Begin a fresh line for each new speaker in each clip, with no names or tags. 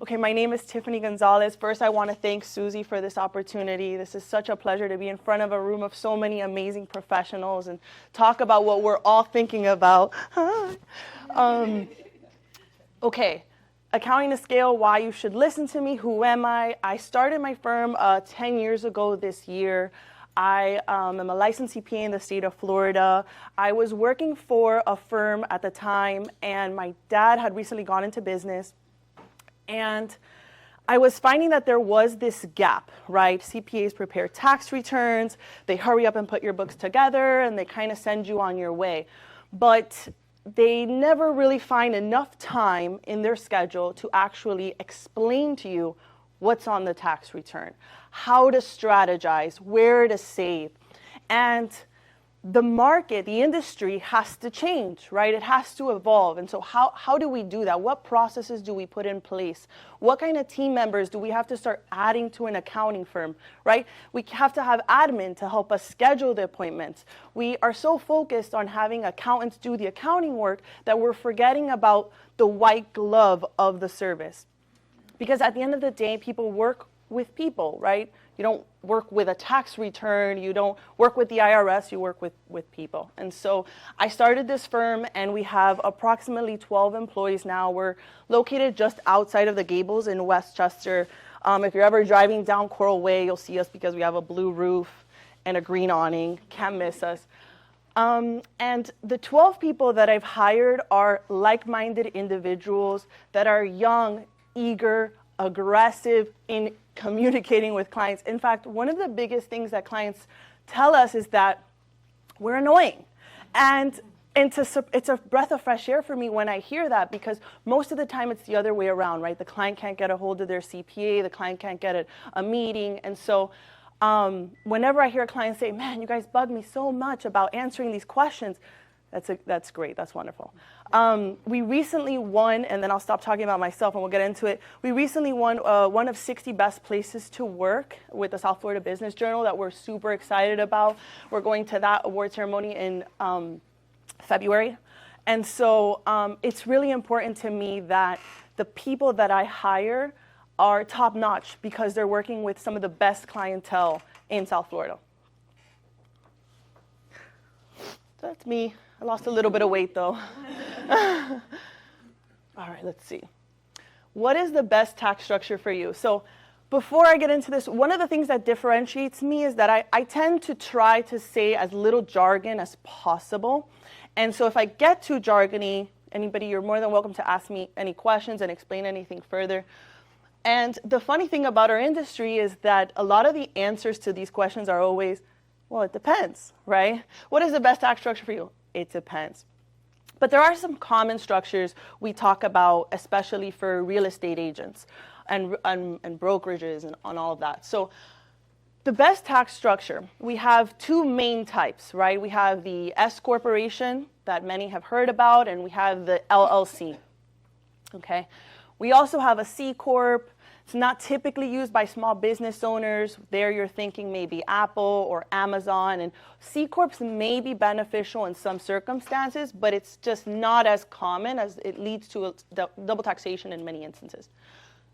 Okay, my name is Tiffany Gonzalez. First, I want to thank Susie for this opportunity. This is such a pleasure to be in front of a room of so many amazing professionals and talk about what we're all thinking about. Okay, accounting to scale, why you should listen to me, who am I? I started my firm 10 years ago this year. I am a licensed CPA in the state of Florida. I was working for a firm at the time, and my dad had recently gone into business. And I was finding that there was this gap, right? CPAs prepare tax returns, they hurry up and put your books together, and they kind of send you on your way. But they never really find enough time in their schedule to actually explain to you what's on the tax return, how to strategize, where to save. And the market, the industry has to change, right? It has to evolve. And so how do we do that? What processes do we put in place? What kind of team members do we have to start adding to an accounting firm, right? We have to have admin to help us schedule the appointments. We are so focused on having accountants do the accounting work that we're forgetting about the white glove of the service. Because at the end of the day, people work with people, right? You don't work with a tax return, you don't work with the IRS, you work with people. And so I started this firm, and we have approximately 12 employees now. We're located just outside of the Gables in Westchester. If you're ever driving down Coral Way, you'll see us because we have a blue roof and a green awning. Can't miss us. And the 12 people that I've hired are like-minded individuals that are young, eager, aggressive in communicating with clients. In fact, one of the biggest things that clients tell us is that we're annoying. And it's a breath of fresh air for me when I hear that, because most of the time it's the other way around, right? The client can't get a hold of their CPA, the client can't get a meeting. And so whenever I hear a client say, man, you guys bug me so much about answering these questions, that's great, that's wonderful. We recently won, and then I'll stop talking about myself and we'll get into it. We recently won one of 60 best places to work with the South Florida Business Journal that we're super excited about. We're going to that award ceremony in February. And so it's really important to me that the people that I hire are top notch because they're working with some of the best clientele in South Florida. That's me. I lost a little bit of weight though. All right, let's see. What is the best tax structure for you? So before I get into this, one of the things that differentiates me is that I tend to try to say as little jargon as possible. And so if I get too jargony, anybody, you're more than welcome to ask me any questions and explain anything further. And the funny thing about our industry is that a lot of the answers to these questions are always, well, it depends, right? What is the best tax structure for you? It depends. But there are some common structures we talk about, especially for real estate agents and brokerages and on all of that. So the best tax structure, we have two main types, right? We have the S corporation that many have heard about, and we have the LLC, okay? We also have a C corp. It's not typically used by small business owners. There you're thinking maybe Apple or Amazon. And C Corps may be beneficial in some circumstances, but it's just not as common, as it leads to double taxation in many instances.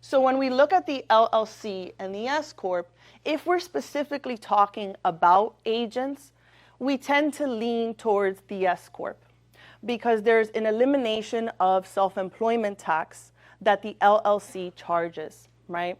So when we look at the LLC and the S Corp, if we're specifically talking about agents, we tend to lean towards the S Corp because there's an elimination of self-employment tax that the LLC charges. Right?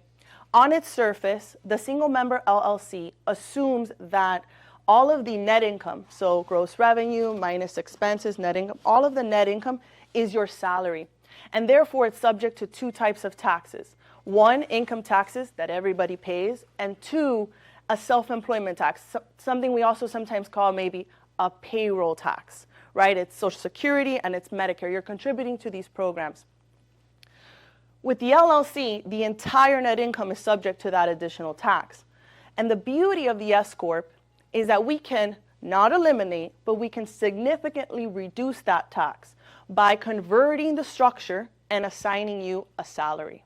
On its surface, the single member LLC assumes that all of the net income, so gross revenue minus expenses, net income, all of the net income is your salary. And therefore, it's subject to two types of taxes. One, income taxes that everybody pays, and two, a self-employment tax, something we also sometimes call maybe a payroll tax, right? It's Social Security and it's Medicare. You're contributing to these programs. With the LLC, the entire net income is subject to that additional tax. And the beauty of the S Corp is that we can not eliminate, but we can significantly reduce that tax by converting the structure and assigning you a salary.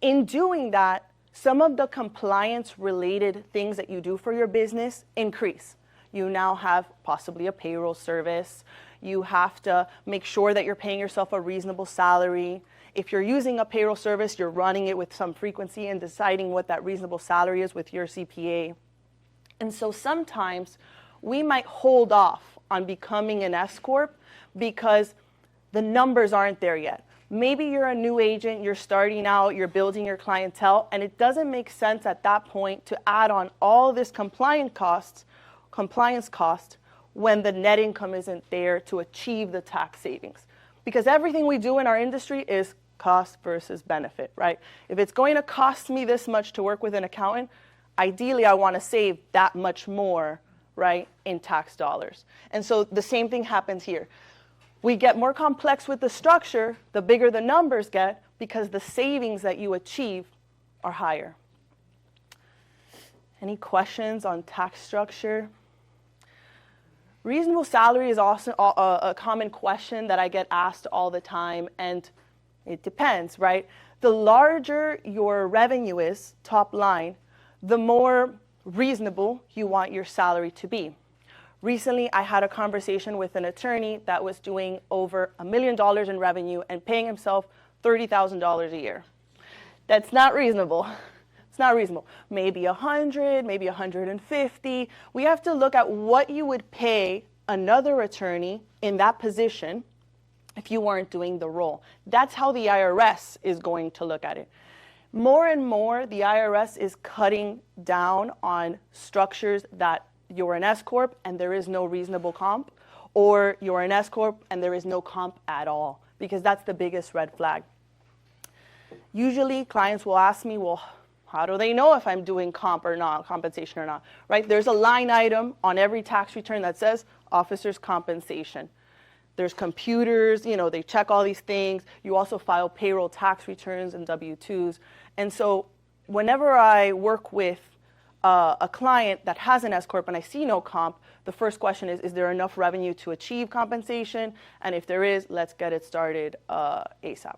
In doing that, some of the compliance-related things that you do for your business increase. You now have possibly a payroll service. You have to make sure that you're paying yourself a reasonable salary. If you're using a payroll service, you're running it with some frequency and deciding what that reasonable salary is with your CPA. And so sometimes we might hold off on becoming an S Corp because the numbers aren't there yet. Maybe you're a new agent, you're starting out, you're building your clientele, and it doesn't make sense at that point to add on all this compliance cost when the net income isn't there to achieve the tax savings. Because everything we do in our industry is cost versus benefit, right? If it's going to cost me this much to work with an accountant, ideally I want to save that much more, right, in tax dollars. And so the same thing happens here. We get more complex with the structure, the bigger the numbers get, because the savings that you achieve are higher. Any questions on tax structure? Reasonable salary is also a common question that I get asked all the time, and it depends, right? The larger your revenue is, top line, the more reasonable you want your salary to be. Recently, I had a conversation with an attorney that was doing over $1 million in revenue and paying himself $30,000 a year. That's not reasonable. It's not reasonable. Maybe 100, maybe 150. We have to look at what you would pay another attorney in that position if you weren't doing the role. That's how the IRS is going to look at it. More and more, the IRS is cutting down on structures that you're an S Corp and there is no reasonable comp, or you're an S Corp and there is no comp at all, because that's the biggest red flag. Usually, clients will ask me, well, how do they know if I'm doing comp or not, compensation or not, right? There's a line item on every tax return that says officer's compensation. There's computers, you know, they check all these things. You also file payroll tax returns and W-2s. And so whenever I work with a client that has an S Corp and I see no comp, the first question is there enough revenue to achieve compensation? And if there is, let's get it started ASAP.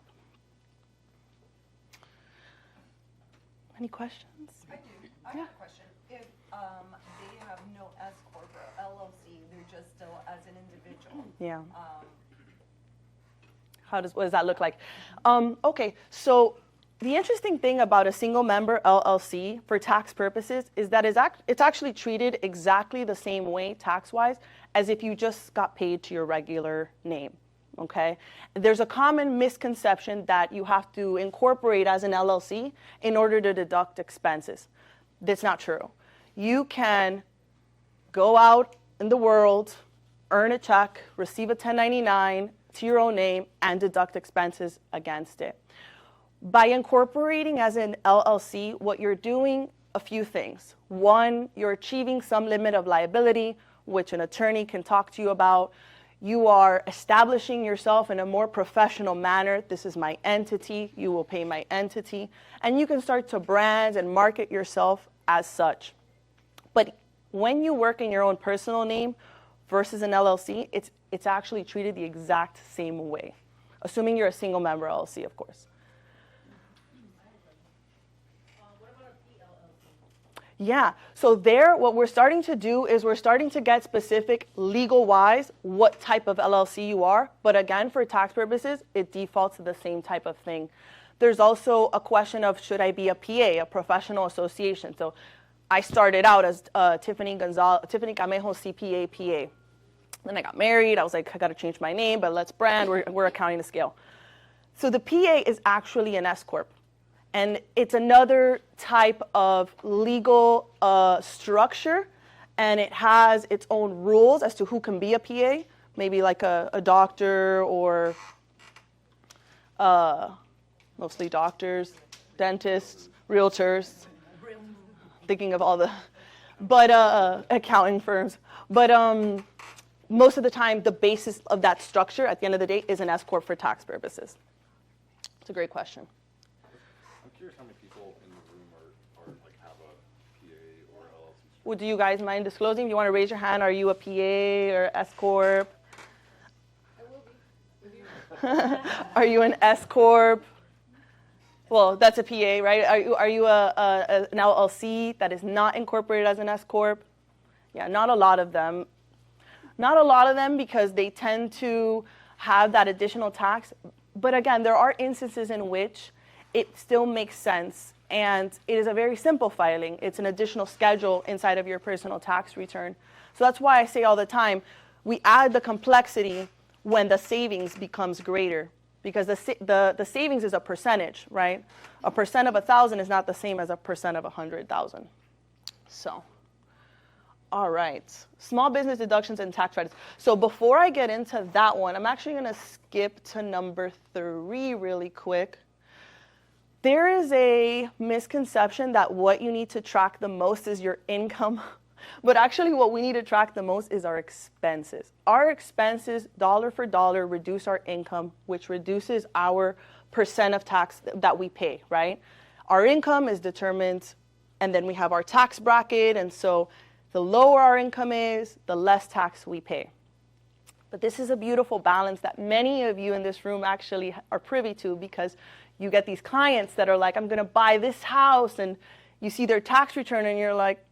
Any questions?
I do. I have a question. If they have no S Corp or LLC, they're just still as an individual.
Yeah. What does that look like? Okay, so the interesting thing about a single member LLC for tax purposes is that it's actually treated exactly the same way tax-wise as if you just got paid to your regular name. Okay, there's a common misconception that you have to incorporate as an LLC in order to deduct expenses. That's not true. You can go out in the world, earn a check, receive a 1099 to your own name, and deduct expenses against it. By incorporating as an LLC, what you're doing, a few things. One, you're achieving some limit of liability, which an attorney can talk to you about. You are establishing yourself in a more professional manner. This is my entity. You will pay my entity. And you can start to brand and market yourself as such. But when you work in your own personal name versus an LLC, it's actually treated the exact same way, assuming you're a single member LLC, of course. Yeah, so there, what we're starting to do is we're starting to get specific legal-wise what type of LLC you are. But again, for tax purposes, it defaults to the same type of thing. There's also a question of should I be a PA, a professional association. So I started out as Tiffany Gonzalez CPA PA. Then I got married. I was like, I got to change my name, but let's brand. We're accounting to scale. So the PA is actually an S Corp. And it's another type of legal structure, and it has its own rules as to who can be a PA, maybe like a doctor or mostly doctors, dentists, realtors, thinking of all the, but accounting firms. But most of the time, the basis of that structure at the end of the day is an S Corp for tax purposes. It's a great question.
I'm curious how many people in the room are like have a PA or LLC.
Would you guys mind disclosing? Do you want to raise your hand? Are you a PA or S Corp?
I will be.
Are you an S Corp? Well, that's a PA, right? Are you an LLC that is not incorporated as an S Corp? Yeah, not a lot of them. Not a lot of them because they tend to have that additional tax. But again, there are instances in which it still makes sense. And it is a very simple filing. It's an additional schedule inside of your personal tax return. So that's why I say all the time, we add the complexity when the savings becomes greater. Because the savings is a percentage, right? A percent of 1,000 is not the same as a percent of 100,000. So, all right. Small business deductions and tax credits. So before I get into that one, I'm actually going to skip to number 3 really quick. There is a misconception that what you need to track the most is your income. But actually what we need to track the most is our expenses. Our expenses, dollar for dollar, reduce our income, which reduces our percent of tax that we pay, right? Our income is determined, and then we have our tax bracket, and so the lower our income is, the less tax we pay. But this is a beautiful balance that many of you in this room actually are privy to, because you get these clients that are like, I'm going to buy this house, and you see their tax return, and you're like,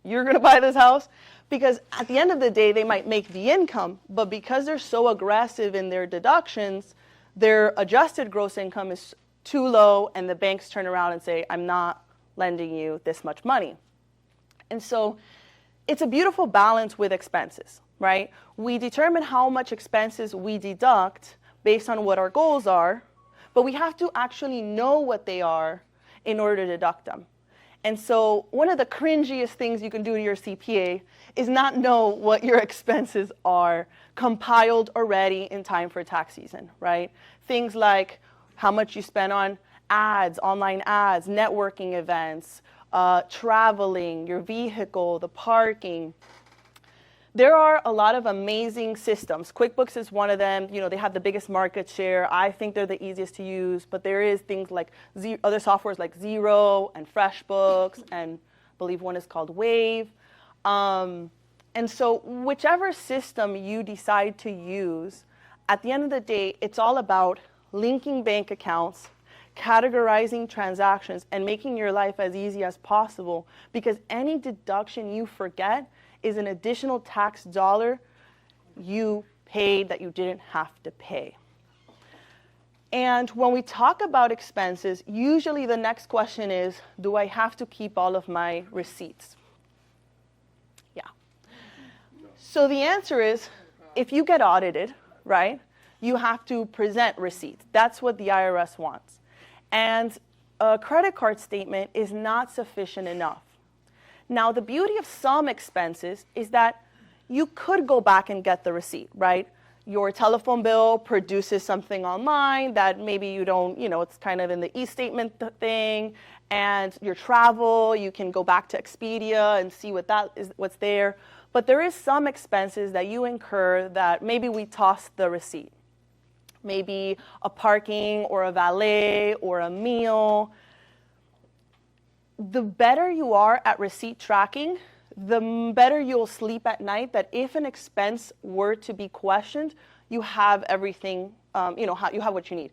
you're going to buy this house? Because at the end of the day, they might make the income, but because they're so aggressive in their deductions, their adjusted gross income is too low, and the banks turn around and say, I'm not lending you this much money. And so it's a beautiful balance with expenses, right? We determine how much expenses we deduct based on what our goals are, but we have to actually know what they are in order to deduct them. And so one of the cringiest things you can do to your CPA is not know what your expenses are compiled already in time for tax season, right? Things like how much you spend on ads, online ads, networking events, traveling, your vehicle, the parking. There are a lot of amazing systems. QuickBooks is one of them. You know, they have the biggest market share. I think they're the easiest to use, but there is things like other softwares like Xero and FreshBooks, and I believe one is called Wave. And so whichever system you decide to use, at the end of the day, it's all about linking bank accounts, categorizing transactions, and making your life as easy as possible, because any deduction you forget is an additional tax dollar you paid that you didn't have to pay. And when we talk about expenses, usually the next question is, do I have to keep all of my receipts? Yeah. So the answer is, if you get audited, right, you have to present receipts. That's what the IRS wants. And a credit card statement is not sufficient enough. Now, the beauty of some expenses is that you could go back and get the receipt, right? Your telephone bill produces something online that maybe you don't, it's kind of in the e-statement thing. And your travel, you can go back to Expedia and see what's there. But there is some expenses that you incur that maybe we toss the receipt. Maybe a parking or a valet or a meal. The better you are at receipt tracking, the better you'll sleep at night, that if an expense were to be questioned, you have everything, you have what you need.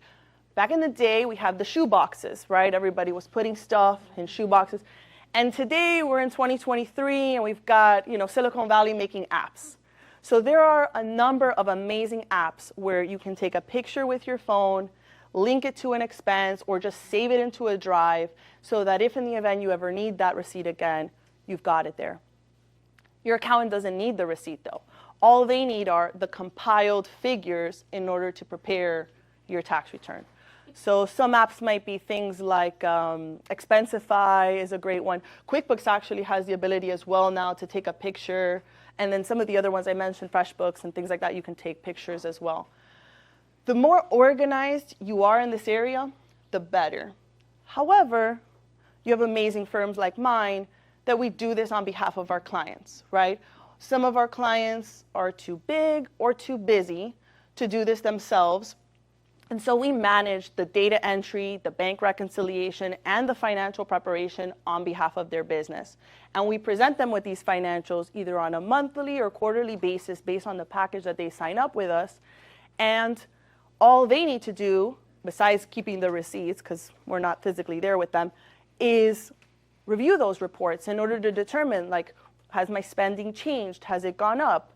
Back in the day, we have the shoe boxes, right? Everybody was putting stuff in shoe boxes. And today, we're in 2023, and we've got, Silicon Valley making apps. So there are a number of amazing apps where you can take a picture with your phone, link it to an expense, or just save it into a drive so that if in the event you ever need that receipt again, you've got it there. Your accountant doesn't need the receipt, though. All they need are the compiled figures in order to prepare your tax return. So some apps might be things like Expensify is a great one. QuickBooks actually has the ability as well now to take a picture. And then some of the other ones I mentioned, FreshBooks and things like that, you can take pictures as well. The more organized you are in this area, the better. However, you have amazing firms like mine that we do this on behalf of our clients, right? Some of our clients are too big or too busy to do this themselves. And so we manage the data entry, the bank reconciliation, and the financial preparation on behalf of their business. And we present them with these financials either on a monthly or quarterly basis based on the package that they sign up with us. And all they need to do, besides keeping the receipts, because we're not physically there with them, is review those reports in order to determine, like, has my spending changed? Has it gone up?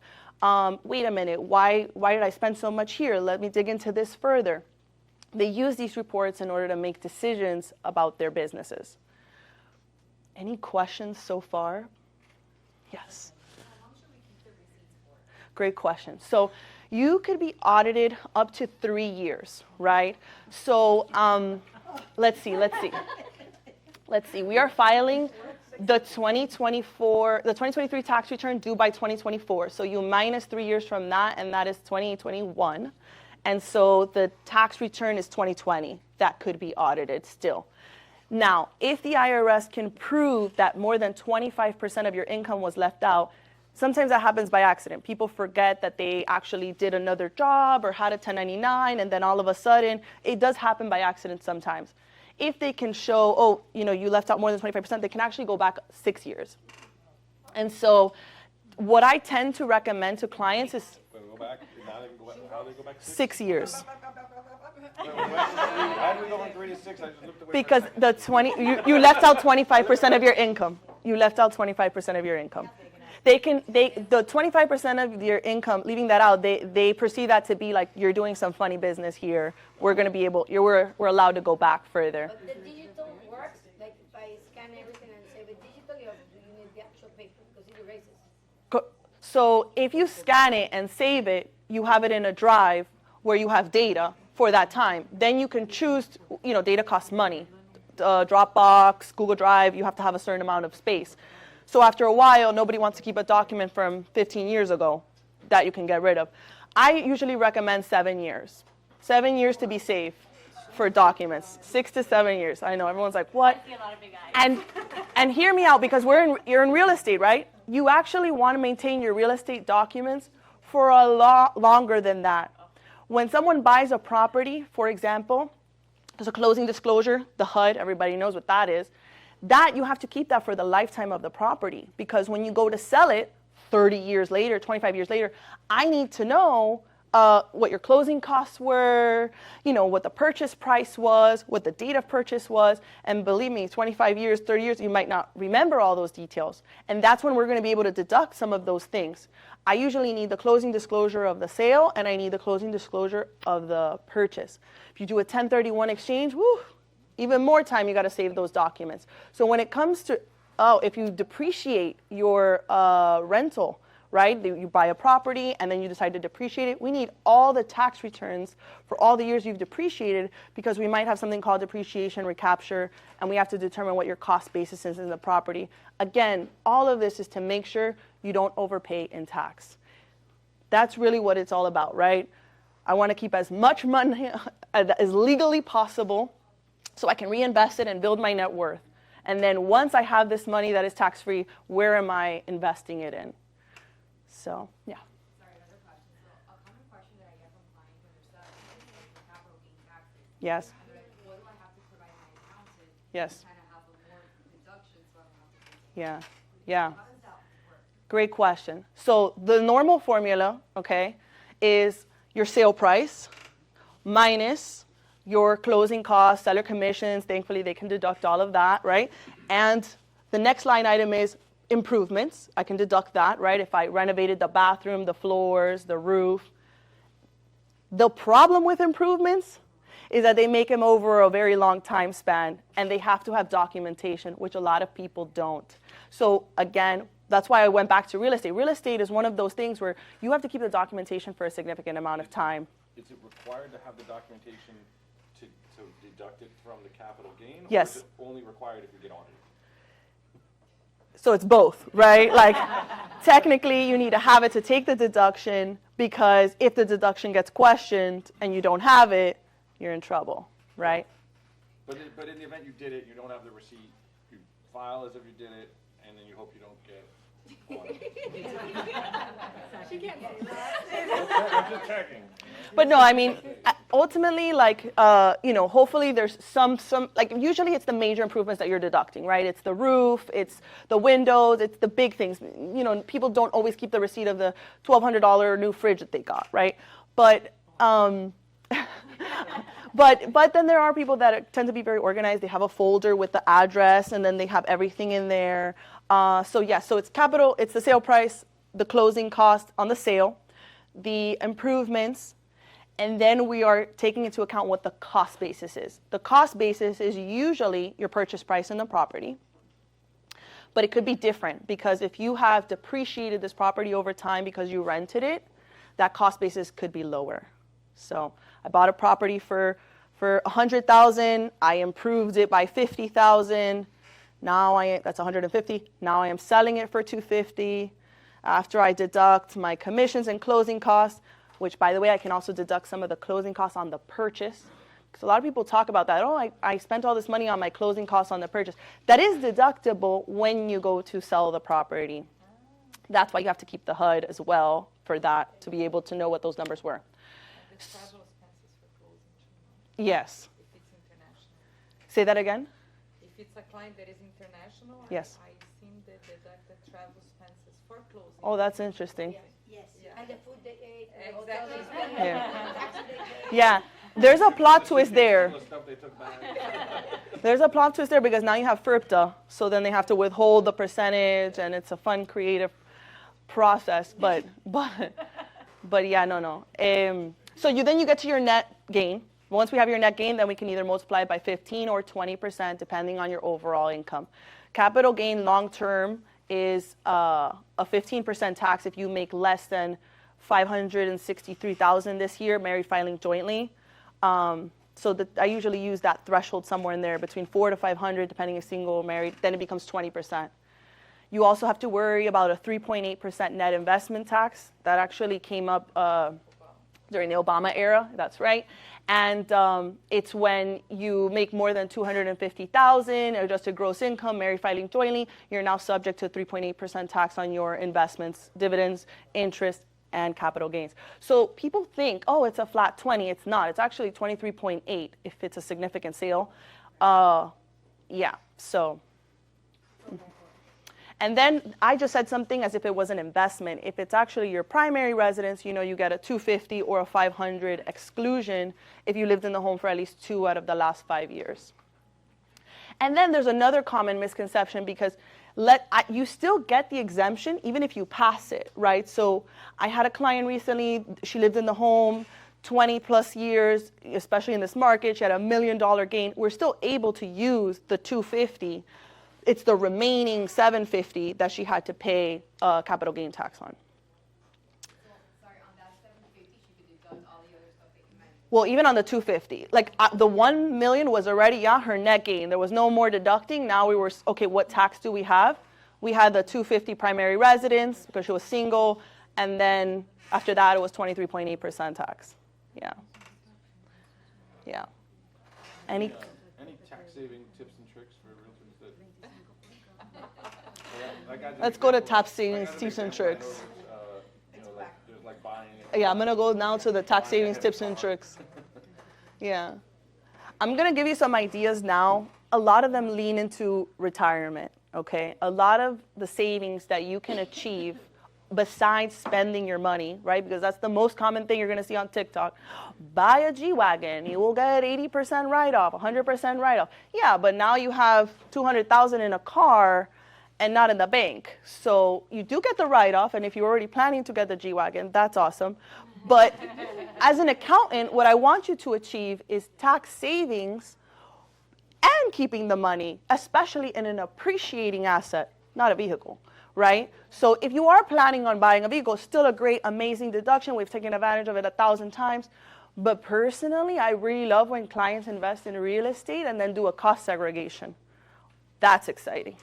Wait a minute, why did I spend so much here? Let me dig into this further. They use these reports in order to make decisions about their businesses. Any questions so far? Yes.
How long should we keep the receipts for?
Great question. So you could be audited up to 3 years, right? So let's see. We are filing the 2023 tax return due by 2024. So you minus 3 years from that, and that is 2021. And so the tax return is 2020. That could be audited still. Now, if the IRS can prove that more than 25% of your income was left out, sometimes that happens by accident. People forget that they actually did another job or had a 1099, and then all of a sudden, it does happen by accident sometimes. If they can show, you left out more than 25%, they can actually go back 6 years. And so what I tend to recommend to clients is
Go back, how do they go back?
6 years.
How do we go from 3 to 6? I just looked away.
Because you left out 25% of your income. You left out 25% of your income. The 25% of your income, leaving that out, they perceive that to be like you're doing some funny business here. We're allowed to go back further.
But the digital works, like if I scan everything and save it digitally, or do you need the actual paper because it erases?
So if you scan it and save it, you have it in a drive where you have data for that time. Then you can choose, data costs money. Dropbox, Google Drive, you have to have a certain amount of space. So after a while, nobody wants to keep a document from 15 years ago that you can get rid of. I usually recommend 7 years. 7 years to be safe for documents. 6 to 7 years. I know, everyone's like, what?
I see a lot of big eyes.
And hear me out, because you're in real estate, right? You actually want to maintain your real estate documents for a lot longer than that. When someone buys a property, for example, there's a closing disclosure, the HUD, everybody knows what that is. That you have to keep that for the lifetime of the property, because when you go to sell it 30 years later, 25 years later, I need to know what your closing costs were, what the purchase price was, what the date of purchase was. And believe me, 25 years, 30 years, you might not remember all those details. And that's when we're going to be able to deduct some of those things. I usually need the closing disclosure of the sale, and I need the closing disclosure of the purchase. If you do a 1031 exchange, even more time you got to save those documents. So when it comes to, if you depreciate your rental, right? You buy a property and then you decide to depreciate it. We need all the tax returns for all the years you've depreciated, because we might have something called depreciation recapture, and we have to determine what your cost basis is in the property. Again, all of this is to make sure you don't overpay in tax. That's really what it's all about, right? I want to keep as much money as legally possible so I can reinvest it and build my net worth. And then once I have this money that is tax-free, where am I investing it in? So, yeah.
Sorry, another question. So a common question that I get from clients when they're studying is capital gain taxes.
Yes.
They're like, what do I have to provide my accountant?
Yes.
To kind of have a more deduction so I don't have to pay.
Yeah.
How does that work?
Great question. So the normal formula, is your sale price minus your closing costs, seller commissions. Thankfully, they can deduct all of that, right? And the next line item is improvements. I can deduct that, right? If I renovated the bathroom, the floors, the roof. The problem with improvements is that they make them over a very long time span, and they have to have documentation, which a lot of people don't. So again, that's why I went back to real estate. Real estate is one of those things where you have to keep the documentation for a significant amount of time.
Is it required to have the documentation to deduct it from the capital gain?
Yes.
Or is it only required if you get audited?
So it's both, right? Like, technically, you need to have it to take the deduction, because if the deduction gets questioned and you don't have it, you're in trouble, right?
But in the event you did it, you don't have the receipt, you file as if you did it, and then you hope you don't get audited.
She can't say
I'm just checking.
But no, I mean, ultimately, like, hopefully there's some, like, usually it's the major improvements that you're deducting, right? It's the roof, it's the windows, it's the big things. People don't always keep the receipt of the $1,200 new fridge that they got, right? But, but then there are people that tend to be very organized. They have a folder with the address, and then they have everything in there. So it's capital, it's the sale price the closing cost on the sale, the improvements, and then we are taking into account what the cost basis is. The cost basis is usually your purchase price in the property, but it could be different because if you have depreciated this property over time because you rented it, that cost basis could be lower. So I bought a property for $100,000, I improved it by $50,000. Now that's $150. Now I am selling it for $250. After I deduct my commissions and closing costs, which, by the way, I can also deduct some of the closing costs on the purchase. Because a lot of people talk about that. Oh, I spent all this money on my closing costs on the purchase. That is deductible when you go to sell the property. That's why you have to keep the HUD as well for that, to be able to know what those numbers were.
The travel expenses for closing too,
Yes.
if it's international.
Say that again?
If it's a client that is international,
Yes.
I seem to deduct the travel expenses for closing.
Oh, that's interesting.
Yes,
Yeah.
and the food they ate, the
Exactly.
hotel they spent,
Yeah.
the taxi they paid.
Yeah. There's a plot twist there.
The stuff they took back.
There's a plot twist there because now you have FERPTA, so then they have to withhold the percentage, and it's a fun, creative process. But yeah, no. So then you get to your net gain. Once we have your net gain, then we can either multiply it by 15 or 20%, depending on your overall income. Capital gain long term is a 15% tax if you make less than $563,000 this year, married filing jointly. So I usually use that threshold somewhere in there between 400 to 500, depending if single or married. Then it becomes 20%. You also have to worry about a 3.8% net investment tax. That actually came up during the Obama era. That's right. And it's when you make more than $250,000, adjusted gross income, married filing jointly, you're now subject to 3.8% tax on your investments, dividends, interest, and capital gains. So people think, oh, it's a flat 20. It's not. It's actually 23.8 if it's a significant sale. Yeah, so. And then I just said something as if it was an investment. If it's actually your primary residence, you get a 250 or a 500 exclusion if you lived in the home for at least 2 out of the last 5 years. And then there's another common misconception because you still get the exemption even if you pass it, right? So I had a client recently, she lived in the home 20 plus years, especially in this market, she had $1 million gain. We're still able to use the 250. It's the remaining 750 that she had to pay capital gain tax on.
Sorry, on that 750, she could deduct all the other stuff that you mentioned.
Well, even on the 250, like the 1 million was already her net gain. There was no more deducting. Now we were okay. What tax do we have? We had the 250 primary residence because she was single, and then after that it was 23.8% tax. Yeah.
Any tax saving tips and tricks for realtors that?
Let's go to tax savings tips and tricks.
There's like buying.
Yeah, I'm gonna go now to the tax savings tips and tricks. Yeah. I'm gonna give you some ideas now. A lot of them lean into retirement, okay? A lot of the savings that you can achieve besides spending your money, right? Because that's the most common thing you're gonna see on TikTok. Buy a G-Wagon, you will get 80% write-off, 100% write-off. Yeah, but now you have $200,000 in a car and not in the bank. So you do get the write-off, and if you're already planning to get the G-Wagon, that's awesome. But as an accountant, what I want you to achieve is tax savings and keeping the money, especially in an appreciating asset, not a vehicle, right? So if you are planning on buying a vehicle, still a great, amazing deduction. We've taken advantage of it 1,000 times. But personally, I really love when clients invest in real estate and then do a cost segregation. That's exciting.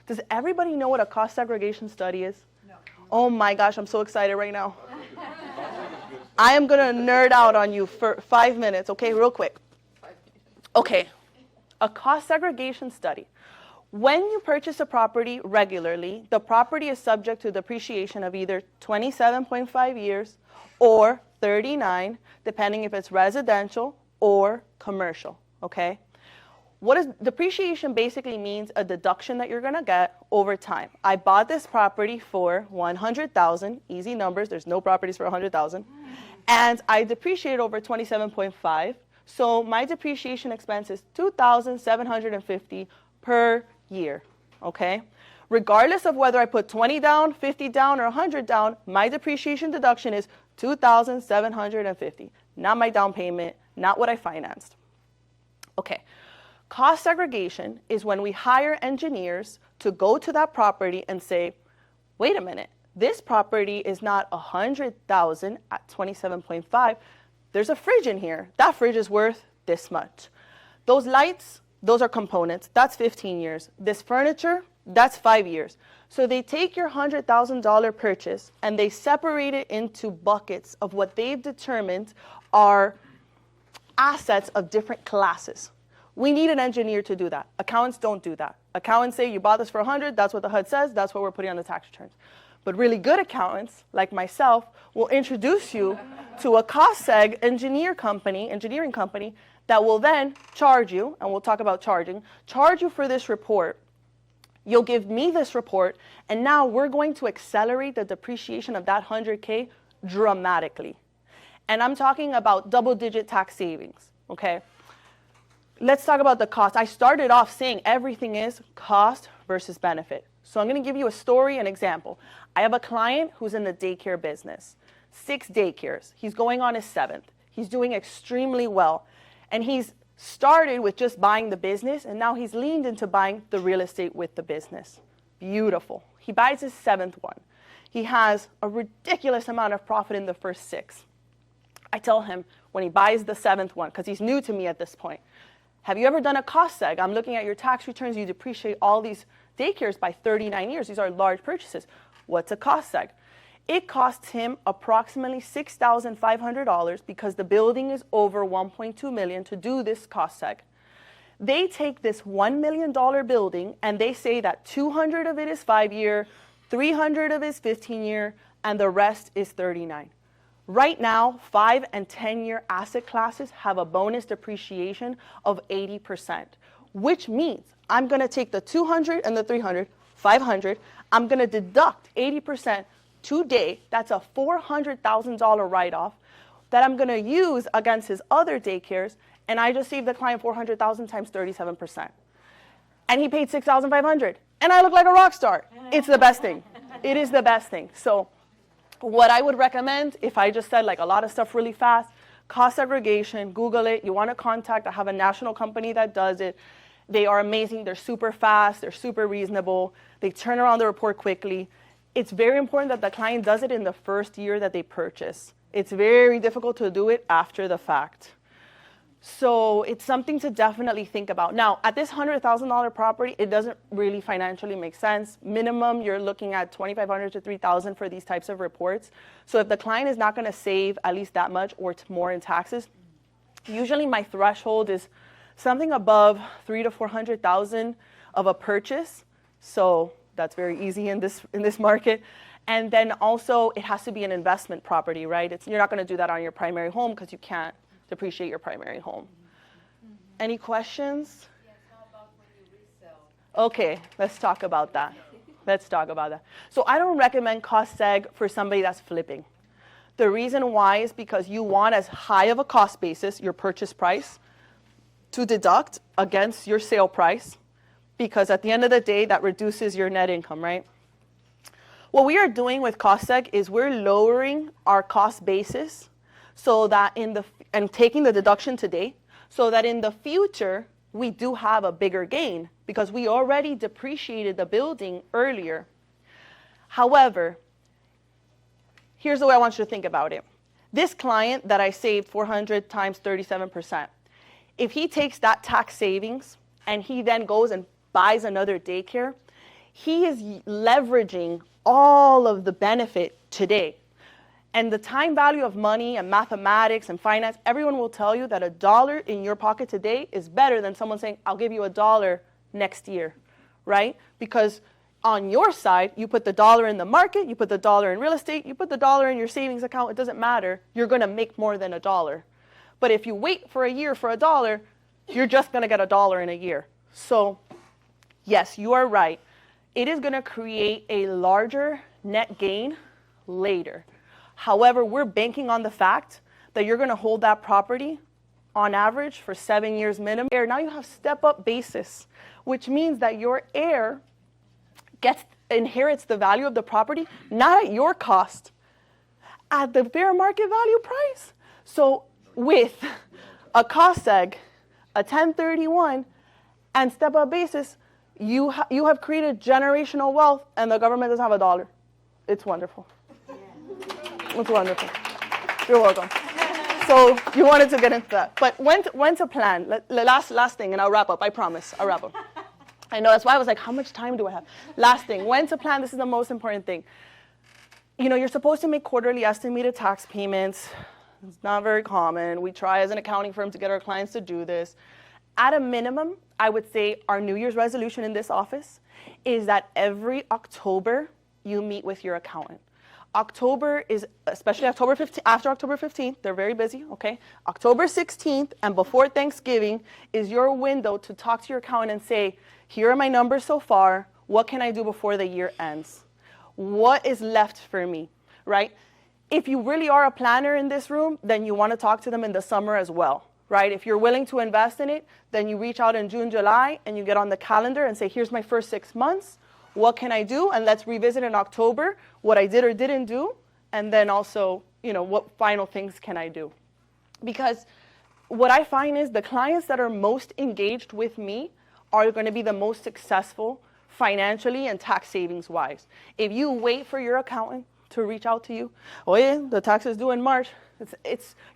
Does everybody know what a cost segregation study is?
No.
Oh my gosh, I'm so excited right now. I am going to nerd out on you for 5 minutes, okay, real quick. Okay, a cost segregation study. When you purchase a property regularly, the property is subject to depreciation of either 27.5 years or 39, depending if it's residential or commercial, okay? What is depreciation basically means a deduction that you're gonna get over time. I bought this property for $100,000, easy numbers, there's no properties for $100,000, and I depreciated over 27.5, so my depreciation expense is $2,750 per year, okay? Regardless of whether I put 20 down, 50 down, or 100 down, my depreciation deduction is $2,750. Not my down payment, not what I financed. Okay, cost segregation is when we hire engineers to go to that property and say, wait a minute, this property is not $100,000 at 27.5. There's a fridge in here. That fridge is worth this much. Those lights, those are components. That's 15 years. This furniture, that's 5 years. So they take your $100,000 purchase and they separate it into buckets of what they've determined are assets of different classes. We need an engineer to do that. Accountants don't do that. Accountants say you bought this for 100, that's what the HUD says, that's what we're putting on the tax returns. But really good accountants, like myself, will introduce you to a cost seg engineering company that will then charge you, and we'll talk about charge you for this report. You'll give me this report, and now we're going to accelerate the depreciation of that 100K dramatically. And I'm talking about double-digit tax savings, okay? Let's talk about the cost. I started off saying everything is cost versus benefit. So I'm going to give you a story, an example. I have a client who's in the daycare business, 6 daycares. He's going on his 7th. He's doing extremely well. And he's started with just buying the business, and now he's leaned into buying the real estate with the business. Beautiful. He buys his 7th one. He has a ridiculous amount of profit in the first 6. I tell him when he buys the 7th one, because he's new to me at this point, have you ever done a cost seg? I'm looking at your tax returns. You depreciate all these daycares by 39 years. These are large purchases. What's a cost seg? It costs him approximately $6,500 because the building is over $1.2 million to do this cost seg. They take this $1 million building and they say that 200 of it is 5-year, 300 of it is 15-year, and the rest is 39. Right now, 5 and 10-year asset classes have a bonus depreciation of 80%, which means I'm going to take the 200 and the 300, 500, I'm going to deduct 80% today. That's a $400,000 write-off that I'm going to use against his other daycares, and I just saved the client $400,000 times 37%. And he paid $6,500, and I look like a rock star. It's the best thing. It is the best thing. So what I would recommend, if I just said like a lot of stuff really fast, cost segregation, Google it. You want to contact, I have a national company that does it. They are amazing. They're super fast. They're super reasonable. They turn around the report quickly. It's very important that the client does it in the first year that they purchase. It's very difficult to do it after the fact. So it's something to definitely think about. Now, at this $100,000 property, it doesn't really financially make sense. Minimum, you're looking at $2,500 to $3,000 for these types of reports. So if the client is not going to save at least that much or more in taxes, usually my threshold is something above $300,000 to $400,000 of a purchase. So that's very easy in this market. And then also, it has to be an investment property, right? You're not going to do that on your primary home because you can't depreciate your primary home. Any questions?
Yes, how about when you resell?
Okay, let's talk about that. So I don't recommend cost seg for somebody that's flipping. The reason why is because you want as high of a cost basis, your purchase price, to deduct against your sale price, because at the end of the day, that reduces your net income, right? What we are doing with cost seg is we're lowering our cost basis so that and taking the deduction today, so that in the future, we do have a bigger gain because we already depreciated the building earlier. However, here's the way I want you to think about it. This client that I saved 400 times 37%, if he takes that tax savings and he then goes and buys another daycare, he is leveraging all of the benefit today. And the time value of money and mathematics and finance, everyone will tell you that $1 in your pocket today is better than someone saying, I'll give you $1 next year, right? Because on your side, you put the dollar in the market, you put the dollar in real estate, you put the dollar in your savings account, it doesn't matter. You're going to make more than $1. But if you wait for a year for $1, you're just going to get $1 in a year. So yes, you are right. It is going to create a larger net gain later. However, we're banking on the fact that you're going to hold that property on average for 7 years minimum. Now you have step-up basis, which means that your heir inherits the value of the property, not at your cost, at the fair market value price. So with a cost seg, a 1031, and step-up basis, you have created generational wealth, and the government doesn't have a dollar. It's wonderful. It's wonderful. You're welcome. So you wanted to get into that. But when to plan? Last thing, and I'll wrap up. I promise. I'll wrap up. I know, that's why I was like, how much time do I have? Last thing, when to plan. This is the most important thing. You know, you're supposed to make quarterly estimated tax payments. It's not very common. We try as an accounting firm to get our clients to do this. At a minimum, I would say our New Year's resolution in this office is that every October you meet with your accountant. October is, especially October 15th, after October 15th, they're very busy, okay? October 16th and before Thanksgiving is your window to talk to your accountant and say, here are my numbers so far. What can I do before the year ends? What is left for me, right? If you really are a planner in this room, then you want to talk to them in the summer as well, right? If you're willing to invest in it, then you reach out in June, July, and you get on the calendar and say, here's my first 6 months. What can I do? And let's revisit in October what I did or didn't do. And then also, you know, what final things can I do? Because what I find is the clients that are most engaged with me are going to be the most successful financially and tax savings wise. If you wait for your accountant to reach out to you, oh yeah, the tax is due in March,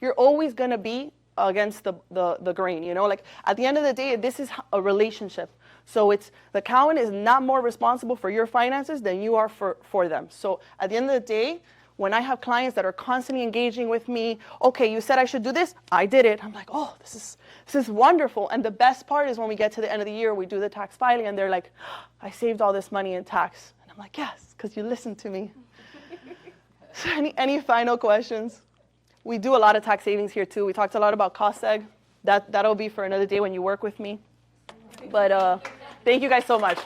you're always going to be against the grain, you know? Like at the end of the day, this is a relationship. So it's the accountant is not more responsible for your finances than you are for them. So at the end of the day, when I have clients that are constantly engaging with me, okay, you said I should do this, I did it. I'm like, oh, this is wonderful. And the best part is when we get to the end of the year, we do the tax filing, and they're like, I saved all this money in tax. And I'm like, yes, because you listened to me. So any final questions? We do a lot of tax savings here too. We talked a lot about cost seg. That'll be for another day when you work with me. But thank you guys so much.